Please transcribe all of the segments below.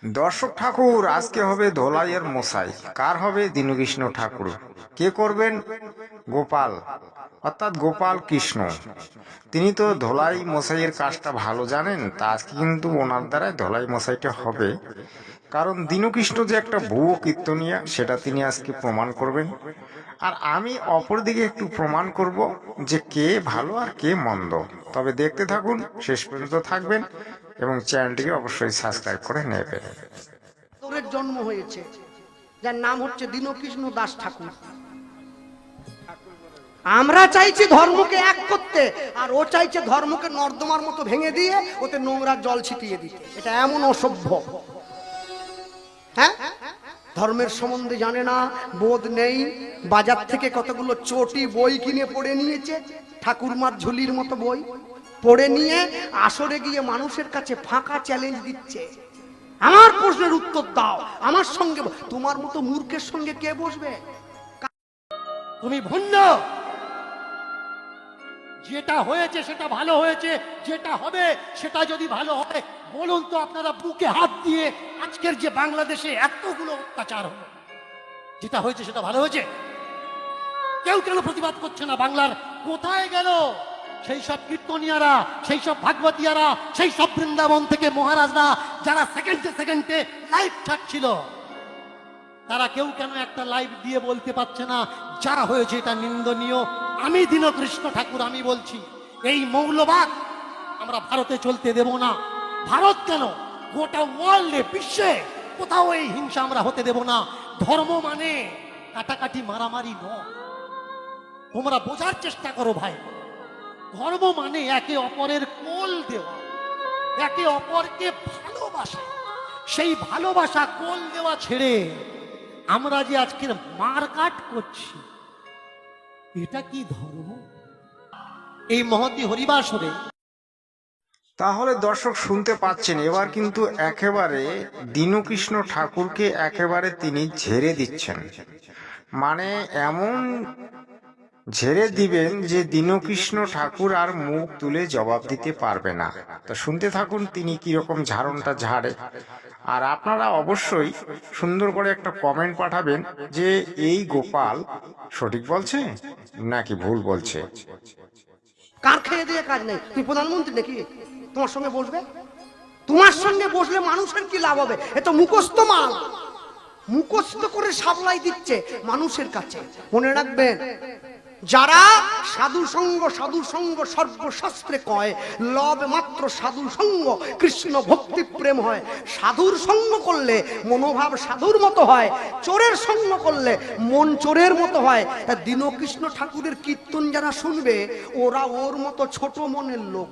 দর্শক ঠাকুর আজকে হবে ধোলাইয়ের মশাই। কার হবে? দীনকৃষ্ণ ঠাকুর। কে করবেন? গোপাল, অর্থাৎ গোপাল কৃষ্ণ। তিনি তো ধোলাই মশাইয়ের কাজটা ভালো জানেন, তা আজকে কিন্তু ওনার দ্বারাই ধোলাই মশাইটা হবে। কারণ দীনকৃষ্ণ যে একটা ভুয়ো কীর্তনিয়া সেটা তিনি আজকে প্রমাণ করবেন। আর আমি অপরদিকে একটু প্রমাণ করব যে কে ভালো আর কে মন্দ। তবে দেখতে থাকুন, শেষ পর্যন্ত থাকবেন এবং চ্যানেলটিকে অবশ্যই সাবস্ক্রাইব করে নেবেন। জন্ম হয়েছে, যার নাম হচ্ছে দীনকৃষ্ণ দাস ঠাকুর। আমরা চাইছি ধর্মকে এক করতে, আর ও চাইছে ধর্মকে নর্দমার মতো ভেঙে দিয়ে ওতে নোংরা জল ছিটিয়ে দিতে। এটা এমন অসভ্য। হ্যাঁ, ধর্মের সম্বন্ধে জানে না, বোধ নেই। বাজার থেকে কতগুলো চটি বই কিনে পড়ে নিয়েছে, ঠাকুরমার ঝুলির মতো বই পড়ে নিয়ে আসরে গিয়ে মানুষের কাছে ফাঁকা চ্যালেঞ্জ দিচ্ছে, আমার প্রশ্নের উত্তর দাও, আমার সঙ্গে। তোমার মতো মূর্খের সঙ্গে কে বসবে? তুমি ভণ্ড। যেটা হয়েছে সেটা ভালো হয়েছে, যেটা হবে সেটা যদি ভালো হয়, বলুন তো আপনারা বুকে হাত দিয়ে, আজকের যে বাংলাদেশে এতগুলো অত্যাচার হলো, যেটা হয়েছে সেটা ভালো হয়েছে? কেউ কেন প্রতিবাদ করছে না? বাংলার কোথায় গেল সেই সব কীর্তনিয়ারা, সেই সব ভাগবতীয়ারা, সেই সব বৃন্দাবন থেকে মহারাজরা যারা সেকেন্ডে সেকেন্ডে লাইভ ছাড়ছিল? তারা কেউ কেন একটা লাইভ দিয়ে বলতে পারছে না যা হয়েছে এটা নিন্দনীয়? আমি দীনকৃষ্ণ ঠাকুর, আমি বলছি এই মৌলবাদ আমরা ভারতে চলতে দেব না। ভারত কেন, গোটা ওয়ার্ল্ডে, বিশ্বে কোথাও এই হিংসা আমরা হতে দেব না। ধর্ম মানে কাটাকাটি মারামারি নয়। তোমরা বোঝার চেষ্টা করো ভাই। ধর্ম মানে একে অপরের কোল দেওয়া, একে অপরকে ভালোবাসা। সেই ভালোবাসা কোল দেওয়া ছেড়ে আমরা যে আজকের মারকাট করছি, এটা কি ধর্ম? এই মহতি হরিবাসরে তাহলে দর্শক শুনতে পাচ্ছেন, এবার কিন্তু একেবারে দীনকৃষ্ণ ঠাকুরকে একেবারে তিনি ঝেড়ে দিচ্ছেন। মানে এমন ঝেড়ে দিবেন যে দীনকৃষ্ণ ঠাকুর আর মুখ তুলে জবাব দিতে পারবে না। তো শুনতে থাকুন তিনি কিরকম ঝাড়নটা ঝাড়ে। আর আপনারা অবশ্যই সুন্দর করে একটা কমেন্ট পাঠাবেন যে এই গোপাল সঠিক বলছে নাকি ভুল বলছে। কার খেয়ে দিয়ে কাজ নেই? তুই প্রধানমন্ত্রী নাকি তোমার সঙ্গে বসবে? তোমার সঙ্গে বসলে মানুষের কি লাভ হবে? এ তো মুখস্থ মাল, মুখস্থ করে সাপ্লাই দিচ্ছে মানুষের কাছে। মনে রাখবেন, যারা সাধু সঙ্গ সর্বশাস্ত্রে কয়, লব মাত্র সাধু সঙ্গ কৃষ্ণ ভক্তি প্রেম হয়। সাধুর সঙ্গ করলে মনোভাব সাধুর মতো হয়, চোরের সঙ্গ করলে মন চোরের মতো হয়। দীনকৃষ্ণ ঠাকুরের কীর্তন যারা শুনবে, ওরা ওর মতো ছোট মনের লোক।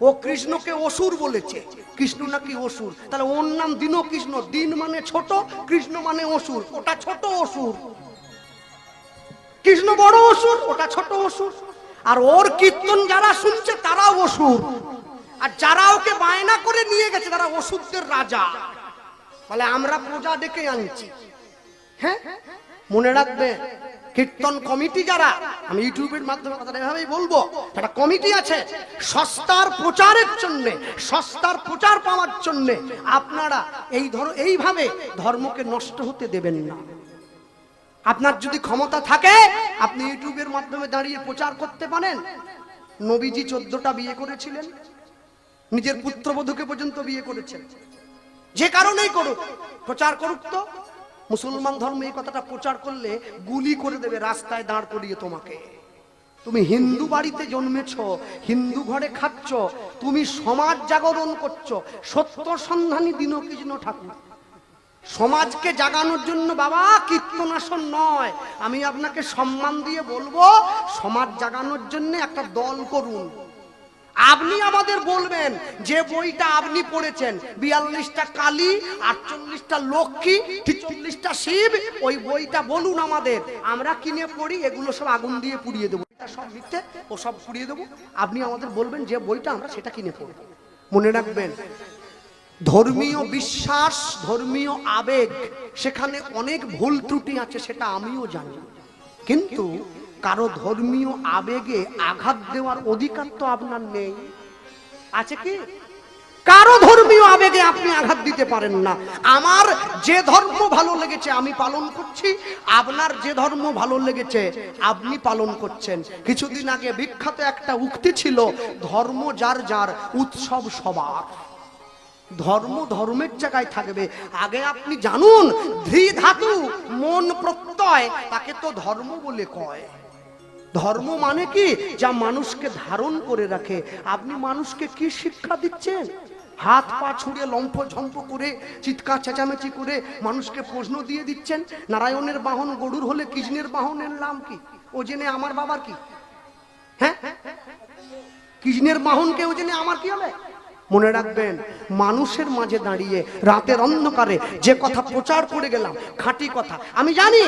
ও কৃষ্ণকে অসুর বলেছে, কৃষ্ণ নাকি অসুর। তাহলে ওর নাম দীনকৃষ্ণ। দিন মানে ছোট, কৃষ্ণ মানে অসুর। ওটা ছোট অসুর, কৃষ্ণ বড় অসুর, ওটা ছোট অসুর। আর ওর কীর্তন যারা শুনছে তারাও অসুর। আর যারা ওকে বায়না করে নিয়ে গেছে তারা অসুরদের রাজা। বলে আমরা প্রজা ডেকে আনছি। হ্যাঁ, মনে রাখবে, কীর্তন কমিটি যারা, আমি ইউটিউবের মাধ্যমে কথাটা এভাবেই বলবো, একটা কমিটি আছে সস্তার প্রচারের জন্য, সস্তার প্রচার পাওয়ার জন্য আপনারা এইভাবে ধর্মকে নষ্ট হতে দেবেন না। আপনার যদি ক্ষমতা থাকে, আপনি ইউটিউবের মাধ্যমে দাঁড়িয়ে প্রচার করতে পারেন। নবীজি 14টা বিয়ে করেছিলেন, নিজের পুত্রবধূকে পর্যন্ত বিয়ে করেছেন। যে কারণেই করুক, প্রচার করুক। তো মুসলমান ধর্ম এই কথাটা প্রচার করলে গুলি করে দেবে রাস্তায় দাঁড় করিয়ে তোমাকে। তুমি হিন্দু বাড়িতে জন্মেছ, হিন্দু ঘরে খাচ্ছ, তুমি সমাজ জাগরণ করছো। সত্য সন্ধানী দীনকৃষ্ণ ঠাকুর সমাজকে জাগানোর জন্য বাবা কীর্তনাসন নয়। আমি আপনাকে সম্মান দিয়ে বলবো, সমাজ জাগানোর জন্য একটা দল করুন। আপনি আমাদের বলবেন যে বইটা আপনি পড়েছেন, 42টা কালী, 48টা লক্ষ্মী, 43টা শিব, ওই বইটা বলুন আমাদের, আমরা কিনে পড়ি। এগুলো সব আগুন দিয়ে পুড়িয়ে দেবো, এটা সব মিথ্যে, ও সব পুড়িয়ে দেবো। আপনি আমাদের বলবেন যে বইটা, আমরা সেটা কিনে পড়ব। মনে রাখবেন, ধর্মীয় বিশ্বাস, ধর্মীয় আবেগ, সেখানে অনেক ভুল ত্রুটি আছে, সেটা আমিও জানি। কিন্তু কারো ধর্মীয় আবেগে আঘাত দেওয়ার অধিকার তো আপনার নেই। আছে কি? কারো ধর্মীয় আবেগ লেগে আপনি আঘাত দিতে পারেন না। আমার যে ধর্ম ভালো লেগেছে আমি পালন করছি, আপনার যে ধর্ম ভালো লেগেছে আপনি পালন করছেন। কিছুদিন আগে বিখ্যাত একটা উক্তি ছিল, ধর্ম যার যার, উৎসব সবার। ধর্ম ধর্মের জায়গায় থাকবে। আগে আপনি জানুন, ধৃ ধাতু মন প্রত্যয়, তাকে তো ধর্ম বলে কয়। ধর্ম মানে কি? যা মানুষকে ধারণ করে রাখে। আপনি মানুষকে কি শিক্ষা দিচ্ছেন? হাত পা ছুঁড়ে লম্ফ ঝম্প করে চিৎকার চেঁচামেচি করে মানুষকে প্রশ্ন দিয়ে দিচ্ছেন। নারায়ণের বাহন গরুর হলে কৃষ্ণের বাহনের নাম কি? ও জেনে আমার বাবার কি? হ্যাঁ, কৃষ্ণের বাহনকে ও জেনে আমার কি হবে? মনে রাখবেন, মানুষের মাঝে দাঁড়িয়ে রাতের অন্ধকারে যে কথা প্রচার করে গেলাম খাঁটি কথা। আমি জানি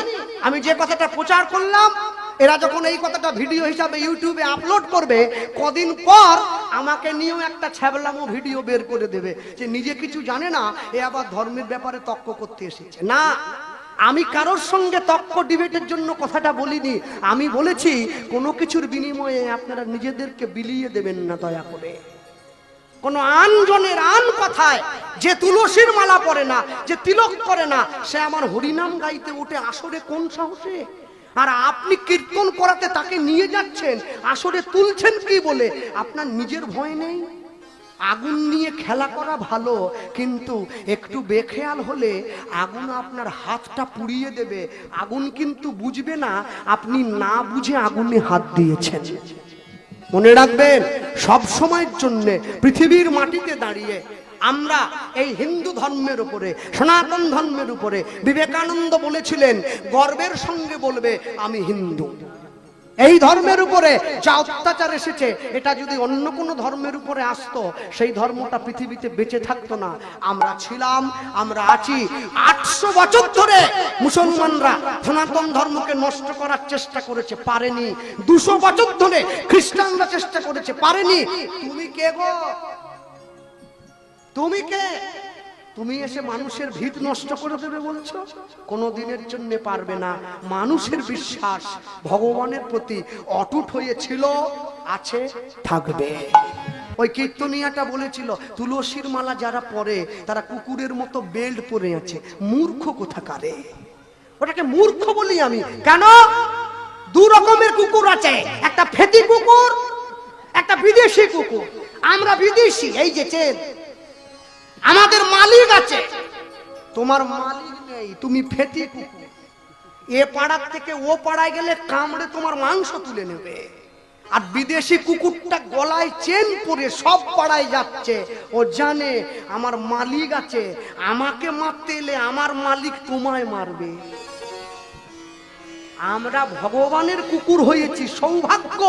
আমি যে কথাটা প্রচার করলাম, এরা যখন এই কথাটা ভিডিও হিসাবে ইউটিউবে আপলোড করবে, কদিন পর আমাকে নিয়েও একটা ছ্যাবলামো ভিডিও বের করে দেবে যে নিজে কিছু জানে না, এ আবার ধর্মের ব্যাপারে তর্ক করতে এসেছে। না, আমি কারোর সঙ্গে তর্ক ডিবেটের জন্য কথাটা বলিনি। আমি বলেছি কোনো কিছুর বিনিময়ে আপনারা নিজেদেরকে বিলিয়ে দেবেন না দয়া করে। কোন আনজনের আন কথায় যে তুলসীর মালা পরে না, যে তিলক করে না, সে আমার হরিনাম গাইতে উঠে আসরে কোন সাহসে? আর আপনি কীর্তন করাতে তাকে নিয়ে যাচ্ছেন, আসরে তুলছেন কি বলে? আপনার নিজের ভয় নেই? আগুন নিয়ে খেলা করা ভালো, কিন্তু একটু বেখেয়াল হলে আগুন আপনার হাতটা পুড়িয়ে দেবে। আগুন কিন্তু বুঝবে না আপনি না বুঝে আগুনে হাত দিয়েছেন। মনে রাখবেন, সব সময়ের জন্য পৃথিবীর মাটিতে দাঁড়িয়ে আমরা এই হিন্দু ধর্মের উপরে, সনাতন ধর্মের উপরে, বিবেকানন্দ বলেছিলেন গর্বের সঙ্গে বলবে আমি হিন্দু। এই ধর্মের উপরে যা অত্যাচার এসেছে, এটা যদি অন্য কোনো ধর্মের উপরে আসতো, সেই ধর্মটা পৃথিবীতে বেঁচে থাকতো না। আমরা ছিলাম, আমরা আছি। 800 বছর ধরে মুসলমানরা সনাতন ধর্মকে নষ্ট করার চেষ্টা করেছে, পারেনি। 200 বছর ধরে খ্রিস্টানরা চেষ্টা করেছে, পারেনি। তুমি কে গো? তুমি কে? তুমি এসে মানুষের ভিত নষ্ট করে দেবে বলছো? কোনো দিনের জন্য পারবে না। মানুষের বিশ্বাস ভগবানের প্রতি অটুট হয়েছিল, আছে, থাকবে। ওই কীর্তনিয়াটা বলেছিল তুলসীর মালা যারা পরে তারা কুকুরের মতো বেল্ট পরে আছে। মূর্খ কোথাকারে! ওটাকে মূর্খ বলি আমি। কেন? দু রকমের কুকুর আছে, একটা ফেতি কুকুর, একটা বিদেশি কুকুর। আমরা বিদেশি, এই যে চেন, আমাদের মালিক আছে, তোমার মালিক নেই, তুমি ফেতি কুকুর। এ পাড়ার থেকে ও পাড়ায় গেলে কামড়ে তোমার মাংস তুলে নেবে। আর বিদেশি কুকুরটা গলায় চেন পরে সব পাড়ায় যাচ্ছে, ও জানে আমার মালিক আছে, আমাকে মারতে এলে আমার মালিক তোমায় মারবে। আমরা ভগবানের কুকুর হয়েছি, সৌভাগ্য।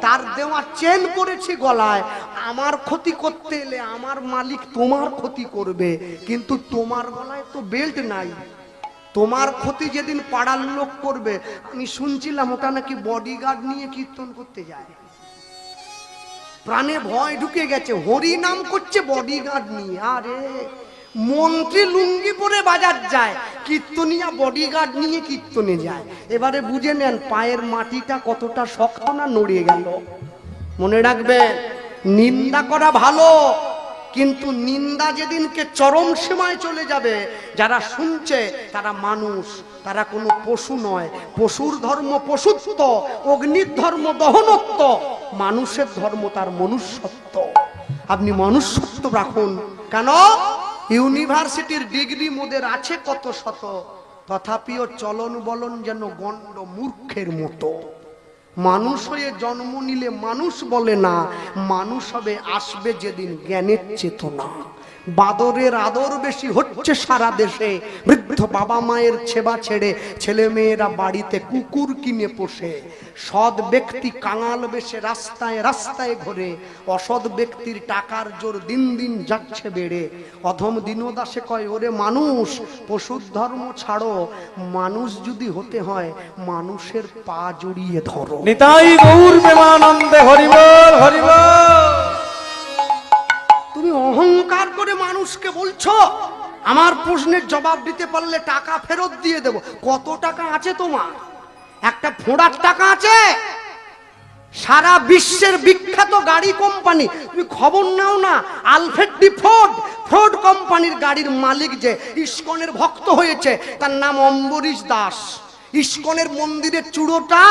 তার দেওয়া চেন পরেছি গলায়, আমার ক্ষতি করতে এলে আমার মালিক তোমার ক্ষতি করবে। কিন্তু তোমার গলায় তো বেল্ট নাই, তোমার ক্ষতি যেদিন পাড়ার লোক করবে। আমি শুনছিলাম ওটা নাকি বডিগার্ড নিয়ে কীর্তন করতে যায়। প্রাণে ভয় ঢুকে গেছে, হরি নাম করছে বডিগার্ড নিয়ে। আরে মন্ত্রী লুঙ্গি পরে বাজার যায়, কীর্তনিয়া বডিগার্ড নিয়ে কীর্তনে যায়। এবারে বুঝে নেন পায়ের মাটিটা কতটা শক্ত না নড়িয়ে গেল। মনে রাখবেন, নিন্দা করা ভালো, কিন্তু নিন্দা যেদিনকে চরম সীমায় চলে যাবে, যারা শুনছে তারা মানুষ, তারা কোনো পশু নয়। পশুর ধর্ম পশুত্ব, অগ্নির ধর্ম দহনত্ব, মানুষের ধর্ম তার মনুষ্যত্ব। আপনি মনুষ্যত্ব রাখুন। কেন? ইউনিভার্সিটির ডিগ্রি মোদের আছে কত শত, তথাপিও চলন বলন যেন গণ্ড মূর্খের মতো। মানুষ হয়ে জন্ম নিলে মানুষ বলে না, মানুষ হবে আসবে যেদিন জ্ঞানের চেতনা। বাদরের আদর বেশি হচ্ছে সারা দেশে, বৃদ্ধ বাবা মায়ের সেবা ছেড়ে ছেলে মেয়েরা বাড়িতে কুকুর কিনে পোষে। সৎ ব্যক্তি কাঙাল বেশে রাস্তায় রাস্তায় ঘোরে, অসৎ ব্যক্তির টাকার জোর দিন দিন যাচ্ছে বেড়ে। অধম দীনদাসে কয় ওরে মানুষ, পশুর ধর্ম ছাড়ো, মানুষ যদি হতে হয় মানুষের পা জড়িয়ে ধরো। নিতাই গৌর প্রেমানন্দে হরিবল হরিবল। তুমি অহংকার করে মানুষকে বলছো আমার প্রশ্নের জবাব দিতে পারলে টাকা ফেরত দিয়ে দেব। কত টাকা আছে তোমার? একটা ফোঁড়ার টাকা আছে? সারা বিশ্বের বিখ্যাত গাড়ি কোম্পানি, তুমি খবর নাও না, আলফ্রেড ডি ফোর্ড, ফোর্ড কোম্পানির গাড়ির মালিক যে ইস্কনের ভক্ত হয়েছে, তার নাম অম্বরীশ দাস। ইস্কনের মন্দিরের চূড়োটা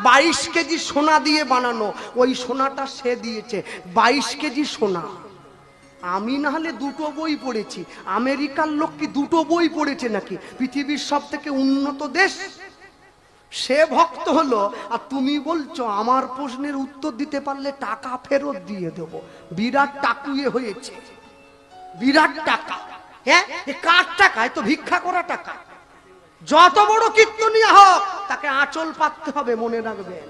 22 কেজি সোনা দিয়ে বানানো, ওই সোনাটা সে দিয়েছে, 22 কেজি সোনা। আমি না হলে দুটো বই পড়েছি, আমেরিকার লোক কি দুটো বই পড়েছে নাকি? পৃথিবীর সব থেকে উন্নত দেশ, সে ভক্ত হলো, আর তুমি বলছো আমার প্রশ্নের উত্তর দিতে পারলে টাকা ফেরত দিয়ে দেব। বিরাট টাকুয়ে হয়েছে, বিরাট টাকা। হ্যাঁ, এ কার টাকা? এ তো ভিক্ষা করা টাকা। যত বড় কীর্তনিয়া হোক, তাকে আঁচল পাততে হবে, মনে রাখবেন।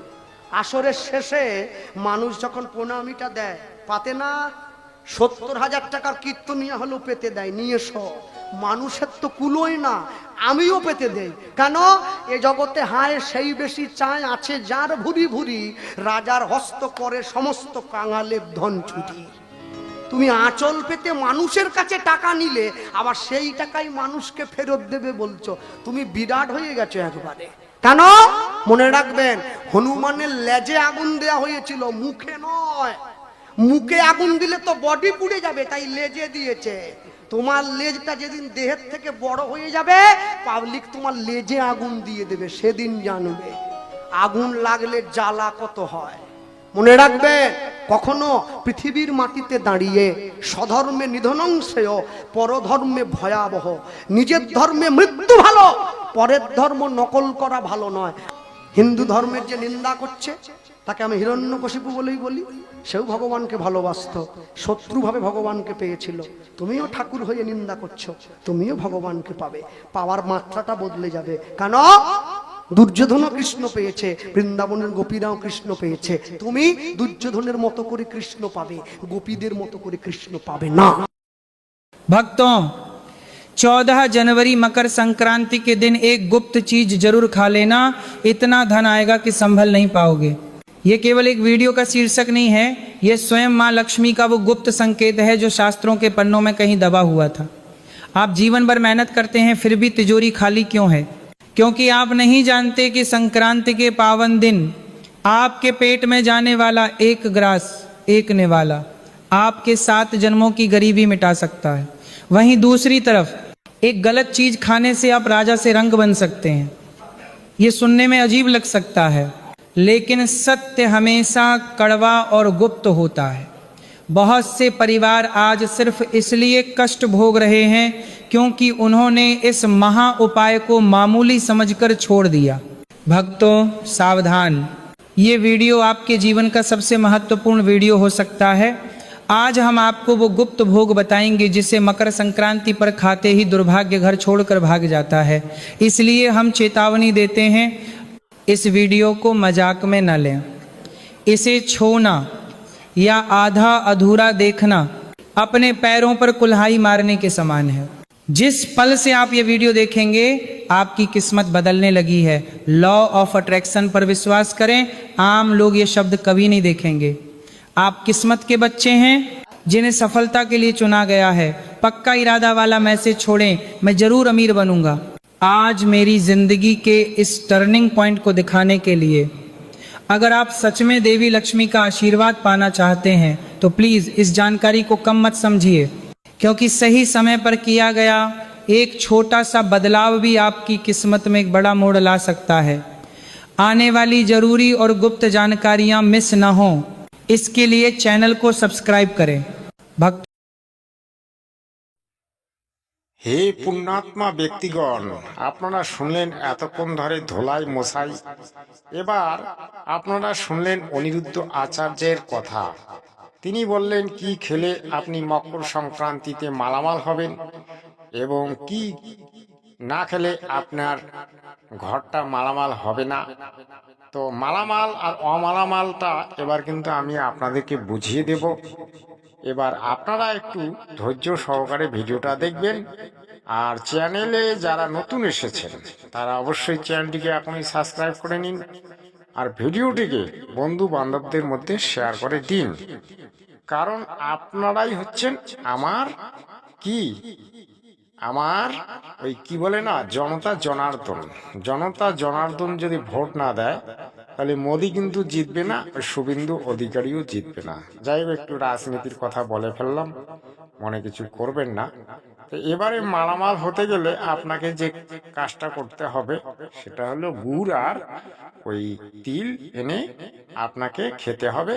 আসরের শেষে মানুষ যখন প্রণামীটা দেয়, পাতে না? 70,000 টাকার কীর্তনিয়া হলেও পেতে দেয়, নিয়ে এসো। মানুষের তো কুলোই না, আমিও পেতে দেই। কেন? এ জগতে হায় সেই বেশি চায়, আছে যার ভুরি ভুরি, রাজার হস্ত করে সমস্ত কাঙালের ধন চুরি। তুমি আঁচল পেতে মানুষের কাছে টাকা নিলে, আবার সেই টাকাই মানুষকে ফেরত দেবে বলছো, তুমি বিরাট হয়ে গেছো একবারে। কেন? মনে রাখবেন, হনুমানের লেজে আগুন দেয়া হয়েছিল, মুখে নয়। মুখে আগুন দিলে তো বডি পুড়ে যাবে, তাই লেজে দিয়েছে। তোমার লেজটা যেদিন দেহের থেকে বড় হয়ে যাবে, পাবলিক তোমার লেজে আগুন দিয়ে দেবে, সেদিন জানবে আগুন লাগলে জ্বালা কত হয়। মনে রাখবে, কখনো পৃথিবীর মাটিতে দাঁড়িয়ে স্বধর্মে নিধনং শ্রেয়, পরধর্মে ভয়াবহ। নিজের ধর্মে মৃত্যু ভালো, পরের ধর্ম নকল করা ভালো নয়। হিন্দু ধর্মের যে নিন্দা করছে, তাকে আমি হিরণ্যকশিপু বলেই বলি। সেও ভগবানকে ভালোবাসতো, শত্রুভাবে ভগবানকে পেয়েছিল। তুমিও ঠাকুর হয়ে নিন্দা করছো, তুমিও ভগবানকে পাবে। পাওয়ার মাত্রাটা বদলে যাবে। কেন? দুর্যোধনও কৃষ্ণ পেয়েছে, বৃন্দাবনের গোপীরাও কৃষ্ণ পেয়েছে। তুমি দুর্যোধনের মতো করে কৃষ্ণ পাবে, গোপীদের মতো করে কৃষ্ণ পাবে না। भक्तों, 14 जनवरी मकर संक्रांति के दिन एक गुप्त चीज जरूर खा लेना, इतना धन आएगा कि संभल नहीं पाओगे। ये केवल एक वीडियो का शीर्षक नहीं है, ये स्वयं माँ लक्ष्मी का वो गुप्त संकेत है जो शास्त्रों के पन्नों में कहीं दबा हुआ था। आप जीवन भर मेहनत करते हैं, फिर भी तिजोरी खाली क्यों है? क्योंकि आप नहीं जानते कि संक्रांति के पावन दिन आपके पेट में जाने वाला एक ग्रास, एक निवाला आपके 7 जन्मों की गरीबी मिटा सकता है। वहीं दूसरी तरफ एक गलत चीज खाने से आप राजा से रंग बन सकते हैं। ये सुनने में अजीब लग सकता है, लेकिन सत्य हमेशा कड़वा और गुप्त होता है। बहुत से परिवार आज सिर्फ इसलिए कष्ट भोग रहे हैं क्योंकि उन्होंने इस महा उपाय को मामूली समझकर छोड़ दिया। भक्तों, सावधान, ये वीडियो आपके जीवन का सबसे महत्वपूर्ण वीडियो हो सकता है। आज हम आपको वो गुप्त भोग बताएंगे जिसे मकर संक्रांति पर खाते ही दुर्भाग्य घर छोड़कर भाग जाता है। इसलिए हम चेतावनी देते हैं, इस वीडियो को मजाक में न लें। इसे छूना या आधा अधूरा देखना अपने पैरों पर कुल्हाड़ी मारने के समान है। जिस पल से आप ये वीडियो देखेंगे, आपकी किस्मत बदलने लगी है। लॉ ऑफ अट्रैक्शन पर विश्वास करें, आम लोग ये शब्द कभी नहीं देखेंगे। आप किस्मत के बच्चे हैं जिन्हें सफलता के लिए चुना गया है। पक्का इरादा वाला मैसेज छोड़ें, मैं जरूर अमीर बनूंगा। आज मेरी जिंदगी के इस टर्निंग पॉइंट को दिखाने के लिए, अगर आप सच में देवी लक्ष्मी का आशीर्वाद पाना चाहते हैं तो प्लीज इस जानकारी को कम मत समझिए, क्योंकि सही समय पर किया गया एक छोटा सा बदलाव भी आपकी किस्मत में एक बड़ा मोड़ ला सकता है। आने वाली जरूरी और गुप्त जानकारियां मिस न हो, इसके लिए चैनल को सब्सक्राइब करें। भक्त হে পুণ্যাত্মা ব্যক্তিগণ, আপনারা শুনলেন এতক্ষণ ধরে ধোলাই মশাই। এবার আপনারা শুনলেন অনিরুদ্ধ আচার্যের কথা। তিনি বললেন কি খেলে আপনি মকর সংক্রান্তিতে মালামাল হবেন এবং কি না খেলে আপনার ঘরটা মালামাল হবে না। তো মালামাল আর অমালামালটা এবার কিন্তু আমি আপনাদেরকে বুঝিয়ে দেব। এবার আপনারা একটু ধৈর্য সহকারে ভিডিওটা দেখবেন। আর চ্যানেলে যারা নতুন এসেছেন তারা অবশ্যই চ্যানেলটিকে এখনই সাবস্ক্রাইব করে নিন, আর ভিডিওটিকে বন্ধু বান্ধবদের মধ্যে শেয়ার করে দিন। কারণ আপনারাই হচ্ছেন আমার ওই কি বলে না, জনতা জনার্দন। জনতা জনার্দন যদি ভোট না দেয় তাহলে মোদি কিন্তু জিতবে না, আর শুভেন্দু অধিকারীও জিতবে না। যাই হোক, একটু রাজনীতির কথা বলে ফেললাম, মনে কিছু করবেন না। তো এবারে মালামাল হতে গেলে আপনাকে যে কাজটা করতে হবে সেটা হলো গুড় আর ওই তিল এনে আপনাকে খেতে হবে।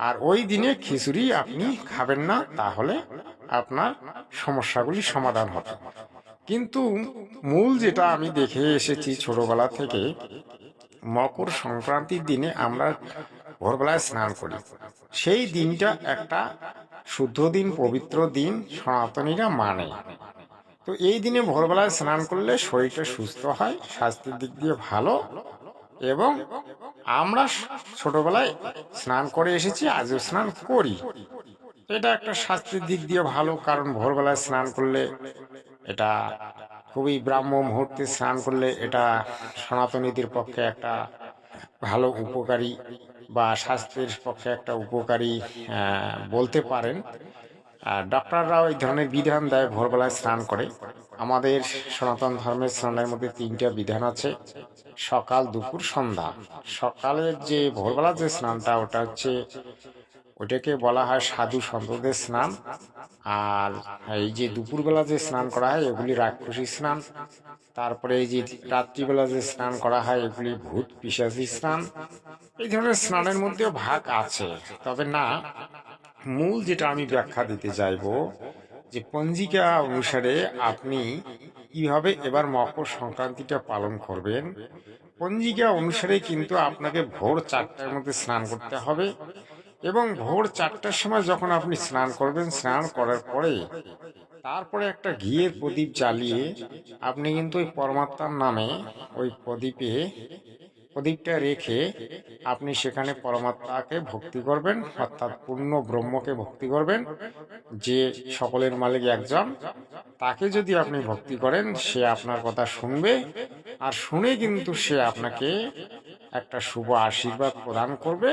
আর ওই দিনে খিচুড়ি আপনি খাবেন না, তাহলে আপনার সমস্যাগুলি সমাধান হবে। কিন্তু মূল যেটা আমি দেখে এসেছি ছোটবেলা থেকে, মকর সংক্রান্তির দিনে আমরা ভোরবেলায় স্নান করি। সেই দিনটা একটা শুদ্ধ দিন, পবিত্র দিন, সনাতনীরা মানে। তো এই দিনে ভোরবেলায় স্নান করলে শরীরটা সুস্থ হয়, স্বাস্থ্যের দিক দিয়ে ভালো। এবং আমরা ছোটবেলায় স্নান করে এসেছি, আজও স্নান করি। এটা একটা স্বাস্থ্যের দিক দিয়ে ভালো, কারণ ভোরবেলায় স্নান করলে এটা খুবই ব্রাহ্ম মুহূর্তে স্নান করলে এটা সনাতনীদের পক্ষে একটা ভালো উপকারী, বা স্বাস্থ্যের পক্ষে একটা উপকারী বলতে পারেন। আর ডক্টররাও এই ধরনের বিধান দেয় ভোরবেলায় স্নান করে। আমাদের সনাতন ধর্মের স্নানের মধ্যে 3টা বিধান আছে: সকাল, দুপুর, সন্ধ্যা। সকালের যে ভোরবেলা যে স্নানটা, ওটা হচ্ছে, ওটাকে বলা হয় সাধু সন্তদের স্নান। আর এই যে দুপুরবেলা যে স্নান করা হয়, এগুলি রাক্ষসী স্নান। তারপরে এই যে রাত্রিবেলা যে স্নান করা হয়, এগুলি ভূত পিশাচী স্নান। এই ধরনের স্নানের মধ্যেও ভাগ আছে। তবে না, মূল যেটা আমি ব্যাখ্যা দিতে চাইব, যে পঞ্জিকা অনুসারে আপনি কিভাবে এবার মকর সংক্রান্তিটা পালন করবেন। পঞ্জিকা অনুসারে কিন্তু আপনাকে ভোর 4টার মধ্যে স্নান করতে হবে। এবং ভোর 4টার সময় যখন আপনি স্নান করবেন, স্নান করার পরে তারপরে একটা ঘিয়ের প্রদীপ জ্বালিয়ে আপনি কিন্তু ওই পরমাত্মার নামে ওই প্রদীপটা রেখে আপনি সেখানে পরমাত্মাকে ভক্তি করবেন, অর্থাৎ পূর্ণ ব্রহ্মকে ভক্তি করবেন, যে সকলের মালিক একজন। তাকে যদি আপনি ভক্তি করেন, সে আপনার কথা শুনবে, আর শুনে কিন্তু সে আপনাকে একটা শুভ আশীর্বাদ প্রদান করবে।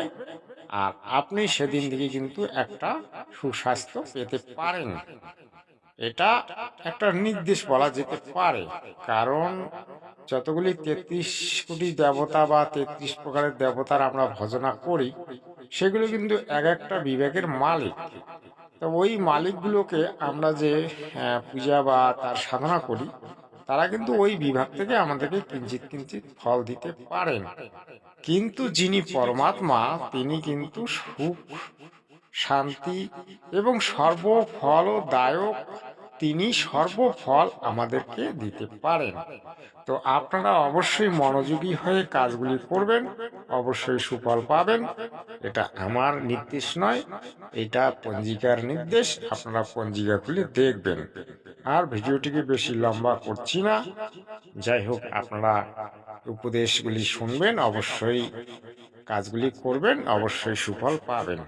আর আপনি সেদিন থেকে কিন্তু একটা সুস্বাস্থ্য পেতে পারেন। এটা একটা নির্দেশ বলা যেতে পারে, কারণ যতগুলি 33 কোটি দেবতা বা 33 প্রকারের দেবতার আমরা ভজনা করি, সেগুলো কিন্তু এক একটা বিবেকের মালিক। তো ওই মালিকগুলোকে আমরা যে পূজা বা তার সাধনা করি, তারা কিন্তু ওই বিভাগ থেকে আমাদেরকে কিঞ্চিত কিঞ্চিত ফল দিতে পারেন। কিন্তু যিনি পরমাত্মা, তিনি কিন্তু সুখ, শান্তি এবং সর্বফলদায়ক, তিনি সর্বফল আমাদেরকে দিতে পারেন। তো আপনারা অবশ্যই মনোযোগী হয়ে কাজগুলি করবেন, অবশ্যই সুফল পাবেন। এটা আমার নির্দেশ নয়, এটা পঞ্জিকার নির্দেশ। আপনারা পঞ্জিকা খুলে দেখবেন। আর ভিডিওটিকে বেশি লম্বা করছি না। যাই হোক, আপনারা উপদেশগুলি শুনবেন, অবশ্যই কাজগুলি করবেন, অবশ্যই সুফল পাবেন।